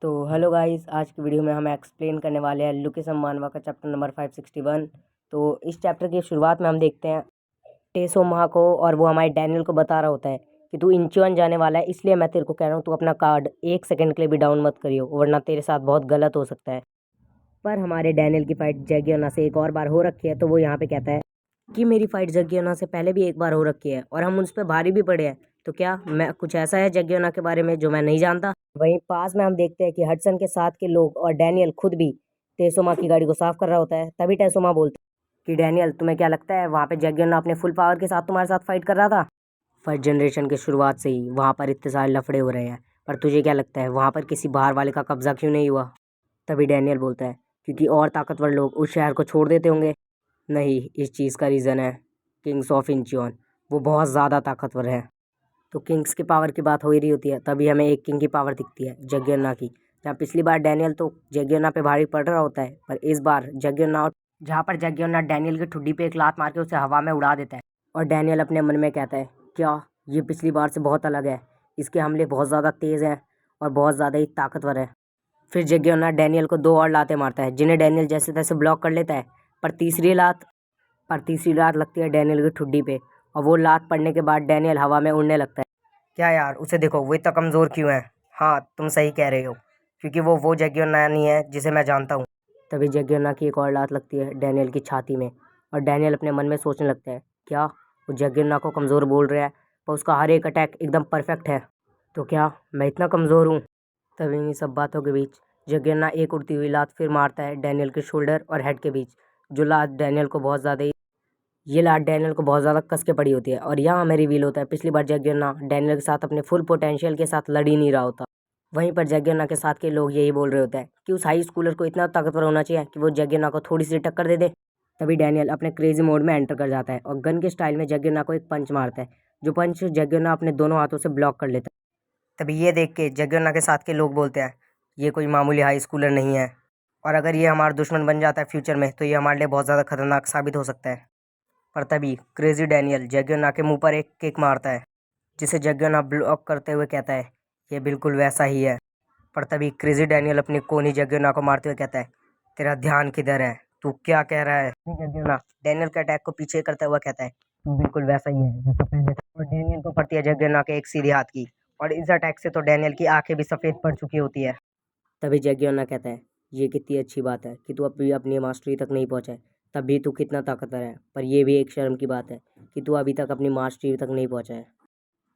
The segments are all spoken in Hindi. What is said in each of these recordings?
तो हेलो गाइस, आज की वीडियो में हम एक्सप्लेन करने वाले हैं लुकेसम मानवा का चैप्टर नंबर 561। तो इस चैप्टर की शुरुआत में हम देखते हैं टेसोमा को, और वो हमारे डैनियल को बता रहा होता है कि तू इंचियन जाने वाला है, इसलिए मैं तेरे को कह रहा हूँ तू अपना कार्ड 1 सेकंड के लिए भी डाउन मत करियो, वरना तेरे साथ बहुत गलत हो सकता है। पर हमारे डैनियल की फाइट जैगियोना से एक और बार हो रखी है, तो वो यहाँ पे कहता है कि मेरी फाइट जैगियोना से पहले भी एक बार हो रखी है और हम उस पर भारी भी पड़े हैं। तो क्या मैं कुछ ऐसा है जैगियोना के बारे में जो मैं नहीं जानता? वहीं पास में हम देखते हैं कि हडसन के साथ के लोग और डैनियल खुद भी टेसोमा की गाड़ी को साफ कर रहा होता है। तभी टेसोमा बोलता है कि डैनियल, तुम्हें क्या लगता है वहाँ पे जैगियोना अपने फुल पावर के साथ तुम्हारे साथ फाइट कर रहा था? फर्स्ट जनरेशन के शुरुआत से ही वहाँ पर इतने सारे लफड़े हो रहे हैं, पर तुझे क्या लगता है वहाँ पर किसी बाहर वाले का कब्जा क्यों नहीं हुआ? तभी डैनियल बोलता है क्योंकि और ताकतवर लोग उस शहर को छोड़ देते होंगे। नहीं, इस चीज़ का रीज़न है किंग्स ऑफ इंचियन, वो बहुत ज़्यादा ताकतवर है। तो किंग्स की पावर की बात हो ही रही होती है, तभी हमें एक किंग की पावर दिखती है, जग्गरना की। जहाँ पिछली बार डैनियल तो जग्गरना पे भारी पड़ रहा होता है, पर इस बार जग्गरना, जहाँ पर जग्गरना डैनियल की ठुड्डी पे एक लात मार के उसे हवा में उड़ा देता है। और डैनियल अपने मन में कहता है, क्या ये पिछली बार से बहुत अलग है, इसके हमले बहुत ज़्यादा तेज़ हैं और बहुत ज़्यादा ही ताकतवर है। फिर जग्गरना डैनियल को 2 और लातें मारता है, जिन्हें डैनियल जैसे तैसे ब्लॉक कर लेता है। पर तीसरी लात लगती है डैनियल की ठुड्डी पे, और वो लात पड़ने के बाद डैनियल हवा में उड़ने लगता है। क्या यार, उसे देखो, वो इतना कमज़ोर क्यों है? हाँ, तुम सही कह रहे हो, क्योंकि वो जग्गरना नहीं है जिसे मैं जानता हूँ। तभी जग्गरना की एक और लात लगती है डैनियल की छाती में, और डैनियल अपने मन में सोचने लगता है, क्या वो जग्गरना को कमज़ोर बोल रहा है, पर उसका हर एक अटैक एकदम परफेक्ट है। तो क्या मैं इतना कमज़ोर हूँ? तभी इन सब बातों के बीच जगन्ना एक उड़ती हुई लात फिर मारता है डैनियल के शोल्डर और हेड के बीच, जो लात डैनियल को बहुत ज़्यादा ये लात डैनियल को बहुत ज़्यादा कस के पड़ी होती है। और यहाँ हमें रिवील होता है पिछली बार जगन्ना डैनियल के साथ अपने फुल पोटेंशियल के साथ लड़ ही नहीं रहा होता। वहीं पर जगन्ना के साथ के लोग यही बोल रहे होते हैं कि उस हाई स्कूलर को इतना ताकतवर होना चाहिए कि वो जगन्ना को थोड़ी सी टक्कर दे दे। तभी डैनियल अपने क्रेजी मोड में एंटर कर जाता है और गन के स्टाइल में जगन्ना को एक पंच मारता है, जो पंच जगन्ना अपने दोनों हाथों से ब्लॉक कर लेता है। तभी ये देख के जगन्ना के साथ के लोग बोलते हैं, ये कोई मामूली हाई स्कूलर नहीं है, और अगर ये हमारा दुश्मन बन जाता है फ्यूचर में, तो ये हमारे लिए बहुत ज़्यादा खतरनाक साबित हो सकता है। पर तभी क्रेजी डैनियल जगन्ना के मुंह पर एक किक मारता है, जिसे जगन्ना ब्लॉक करते हुए कहता है, ये बिल्कुल वैसा ही है। पर तभी क्रेजी डैनियल अपनी कोनी जगन्ना को मारते हुए कहता है, तेरा ध्यान किधर है, तू क्या कह रहा है? जगन्ना डैनियल के अटैक को पीछे करते हुए कहता है, तू बिल्कुल वैसा ही है जैसा पहले था। और डैनियल को पड़ती है जगन्ना के एक सीधे हाथ की, और इस अटैक से तो डैनियल की आंखें भी सफ़ेद पड़ चुकी होती है। तभी जग्गियोना कहता है, ये कितनी अच्छी बात है कि तू अभी अपनी मास्टरी तक नहीं पहुंचा है, तब भी तू कितना ताकतवर है, पर यह भी एक शर्म की बात है कि तू अभी तक अपनी मास्टरी तक नहीं पहुंचा है।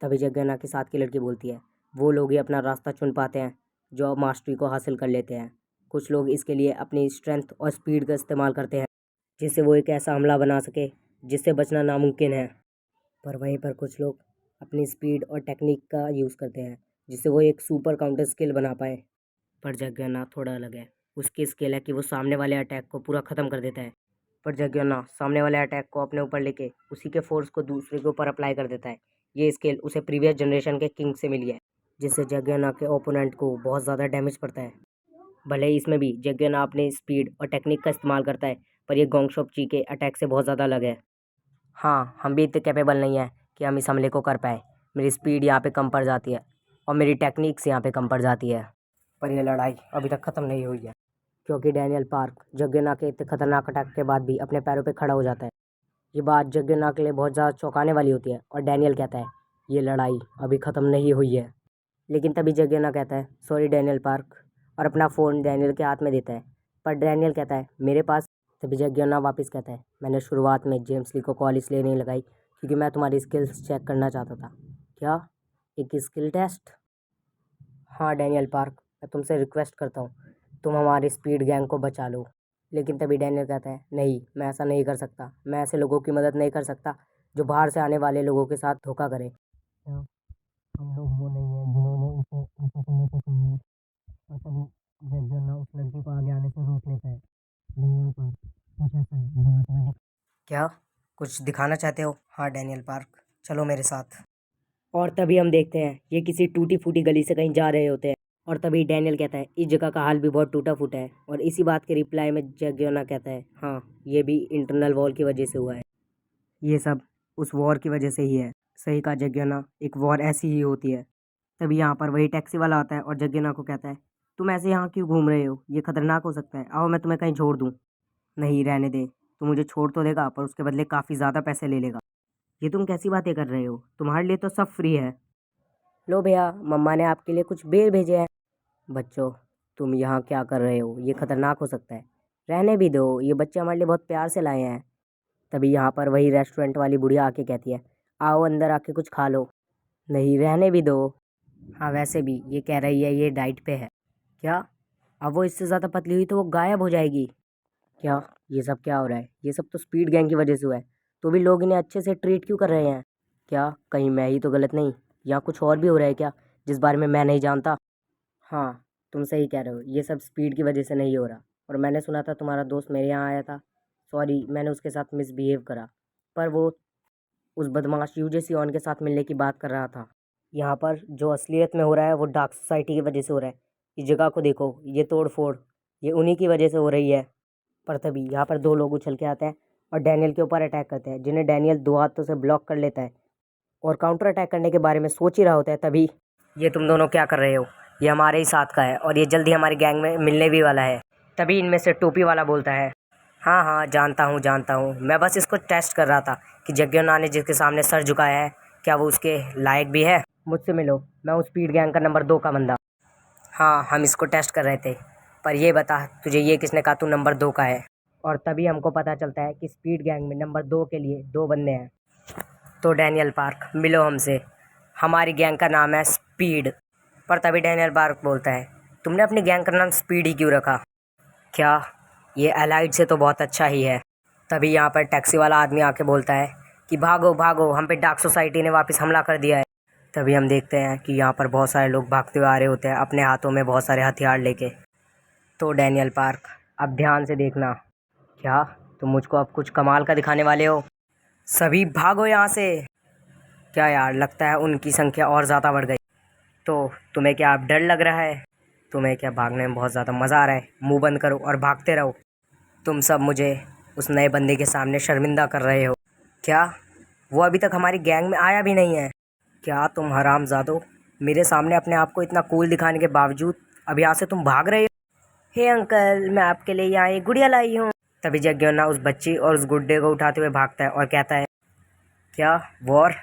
तभी जग्गियोना के साथ की लड़की बोलती है, वो लोग ही अपना रास्ता चुन पाते हैं जो मास्टरी को हासिल कर लेते हैं। कुछ लोग इसके लिए अपनी स्ट्रेंथ और स्पीड का इस्तेमाल करते हैं, जिससे वो एक ऐसा हमला बना सके जिससे बचना नामुमकिन है। पर वहीं पर कुछ लोग अपनी स्पीड और टेक्निक का यूज़ करते हैं, जिससे वो एक सुपर काउंटर स्किल बना पाए। पर जग्गरना थोड़ा अलग है, उसकी स्किल है कि वो सामने वाले अटैक को पूरा ख़त्म कर देता है। पर जग्गरना सामने वाले अटैक को अपने ऊपर लेके उसी के फोर्स को दूसरे के ऊपर अप्लाई कर देता है। ये स्किल उसे प्रीवियस जनरेशन के किंग से मिली है, जिससे जग्गरना के ओपोनेंट को बहुत ज़्यादा डैमेज पड़ता है। भले ही इसमें भी जग्गरना अपने स्पीड और टेक्निक का इस्तेमाल करता है, पर यह गोंगशॉप ची के अटैक से बहुत ज़्यादा अलग है। हाँ, हम भी इतने कैपेबल नहीं हैं कि हम इस हमले को कर पाए। मेरी स्पीड यहाँ पे कम पड़ जाती है और मेरी टेक्निक्स यहाँ पे कम पड़ जाती है। पर यह लड़ाई अभी तक ख़त्म नहीं हुई है, क्योंकि डैनियल पार्क जग्गरना के इतने खतरनाक अटैक के बाद भी अपने पैरों पे खड़ा हो जाता है। ये बात जग्गरना के लिए बहुत ज़्यादा चौंकाने वाली होती है, और डैनियल कहता है, ये लड़ाई अभी ख़त्म नहीं हुई है। लेकिन तभी जग्गरना कहता है, सॉरी डैनियल पार्क, और अपना फ़ोन डैनियल के हाथ में देता है। पर डैनियल कहता है, मेरे पास। तभी जग्गरना वापस कहता है, मैंने शुरुआत में जेम्स ली को कॉल इसलिए नहीं लगाई क्योंकि मैं तुम्हारी स्किल्स चेक करना चाहता था। क्या? एक स्किल टेस्ट? हाँ डैनियल पार्क, मैं तुमसे रिक्वेस्ट करता हूँ, तुम हमारी स्पीड गैंग को बचा लो। लेकिन तभी डैनियल कहता है, नहीं, मैं ऐसा नहीं कर सकता। मैं ऐसे लोगों की मदद नहीं कर सकता जो बाहर से आने वाले लोगों के साथ धोखा करें। क्या हम लोग वो नहीं है जिन्होंने उसे ऐसा करने को कहा है? और तभी जग्गरना उस लड़की को आगे आने से रोक लेता है। डैनियल पार्क, कुछ ऐसा है जो मैं तुम्हें क्या कुछ दिखाना चाहते हो? हाँ डैनियल पार्क, चलो मेरे साथ। और तभी हम देखते हैं ये किसी टूटी फूटी गली से कहीं जा रहे होते हैं, और तभी डैनियल कहता है, इस जगह का हाल भी बहुत टूटा फूटा है। और इसी बात के रिप्लाई में जग्गरना कहता है, हाँ, ये भी इंटरनल वॉर की वजह से हुआ है। ये सब उस वॉर की वजह से ही है। सही कहा जग्गरना, एक वॉर ऐसी ही होती है। तभी यहाँ पर वही टैक्सी वाला आता है और जग्गरना को कहता है, तुम ऐसे यहाँ क्यों घूम रहे हो? ये खतरनाक हो सकता है। आओ मैं तुम्हें कहीं छोड़ दूँ। नहीं रहने दे। तू मुझे छोड़ तो देगा पर उसके बदले काफ़ी ज़्यादा पैसे ले लेगा। ये तुम कैसी बातें कर रहे हो? तुम्हारे लिए तो सब फ्री है। लो भैया, मम्मा ने आपके लिए कुछ बेर भेजे हैं। बच्चों, तुम यहाँ क्या कर रहे हो? ये खतरनाक हो सकता है। रहने भी दो, ये बच्चे हमारे लिए बहुत प्यार से लाए हैं। तभी यहाँ पर वही रेस्टोरेंट वाली बुढ़िया आके कहती है, आओ अंदर आके कुछ खा लो। नहीं, रहने भी दो। हाँ वैसे भी ये कह रही है ये डाइट पे है। क्या? अब वो इससे ज़्यादा पतली हुई तो वो गायब हो जाएगी। क्या? ये सब क्या हो रहा है? ये सब तो स्पीड गैंग की वजह से हुआ है। तो भी लोग इन्हें अच्छे से ट्रीट क्यों कर रहे हैं? क्या कहीं मैं ही तो गलत नहीं, या कुछ और भी हो रहा है क्या जिस बारे में मैं नहीं जानता? हाँ, तुम सही कह रहे हो, ये सब स्पीड की वजह से नहीं हो रहा। और मैंने सुना था तुम्हारा दोस्त मेरे यहाँ आया था। सॉरी, मैंने उसके साथ मिसबिहेव करा। पर वो उस बदमाश यूजे सियोन के साथ मिलने की बात कर रहा था। यहाँ पर जो असलियत में हो रहा है वो डार्क सोसाइटी की वजह से हो रहा है। इस जगह को देखो, ये तोड़ फोड़ ये उन्हीं की वजह से हो रही है। पर तभी यहाँ पर दो लोग उछल के आते हैं और डैनियल के ऊपर अटैक करते हैं, जिन्हें डैनियल दो हाथों से ब्लॉक कर लेता है और काउंटर अटैक करने के बारे में सोच ही रहा होता है। तभी ये तुम दोनों क्या कर रहे हो? ये हमारे ही साथ का है और ये जल्दी हमारी गैंग में मिलने भी वाला है। तभी इनमें से टोपी वाला बोलता है, हाँ हाँ जानता हूँ, मैं बस इसको टेस्ट कर रहा था कि जग्गोना ने जिसके सामने सर झुकाया है क्या वो उसके लायक भी है। मुझसे मिलो, मैं हूँ स्पीड गैंग का नंबर 2 का बंदा। हाँ, हम इसको टेस्ट कर रहे थे। पर ये बता, तुझे ये किसने कहा तू नंबर 2 का है? और तभी हमको पता चलता है कि स्पीड गैंग में नंबर 2 के लिए 2 बंदे हैं। तो डैनियल पार्क, मिलो हमसे। हमारी गैंग का नाम है स्पीड। पर तभी डैनियल पार्क बोलता है, तुमने अपनी गैंग का नाम स्पीड ही क्यों रखा? क्या? ये एलाइड से तो बहुत अच्छा ही है। तभी यहाँ पर टैक्सी वाला आदमी आके बोलता है कि भागो भागो, हम पे डार्क सोसाइटी ने वापस हमला कर दिया है। तभी हम देखते हैं कि यहाँ पर बहुत सारे लोग भागते हुए आ रहे होते हैं अपने हाथों में बहुत सारे हथियार लेके। तो डैनियल पार्क, अब ध्यान से देखना। क्या तुम मुझको अब कुछ कमाल का दिखाने वाले हो? सभी भागो यहाँ से। क्या यार, लगता है उनकी संख्या और ज़्यादा बढ़ गई। तो तुम्हें क्या अब डर लग रहा है? तुम्हें क्या भागने में बहुत ज़्यादा मज़ा आ रहा है? मुंह बंद करो और भागते रहो। तुम सब मुझे उस नए बंदे के सामने शर्मिंदा कर रहे हो। क्या? वो अभी तक हमारी गैंग में आया भी नहीं है। क्या तुम हरामजादो, मेरे सामने अपने आप को इतना कूल दिखाने के बावजूद अब यहाँ से तुम भाग रहे हो? हे अंकल, मैं आपके लिए यहाँ एक गुड़िया लाई हूँ। तभी जग्गोना उस बच्ची और उस गुड्डे को उठाते हुए भागता है और कहता है, क्या वॉर?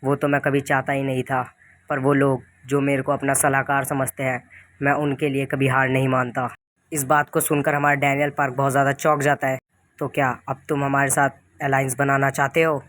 वो तो मैं कभी चाहता ही नहीं था। पर वो लोग जो मेरे को अपना सलाहकार समझते हैं, मैं उनके लिए कभी हार नहीं मानता। इस बात को सुनकर हमारा डैनियल पार्क बहुत ज़्यादा चौंक जाता है। तो क्या अब तुम हमारे साथ अलायंस बनाना चाहते हो?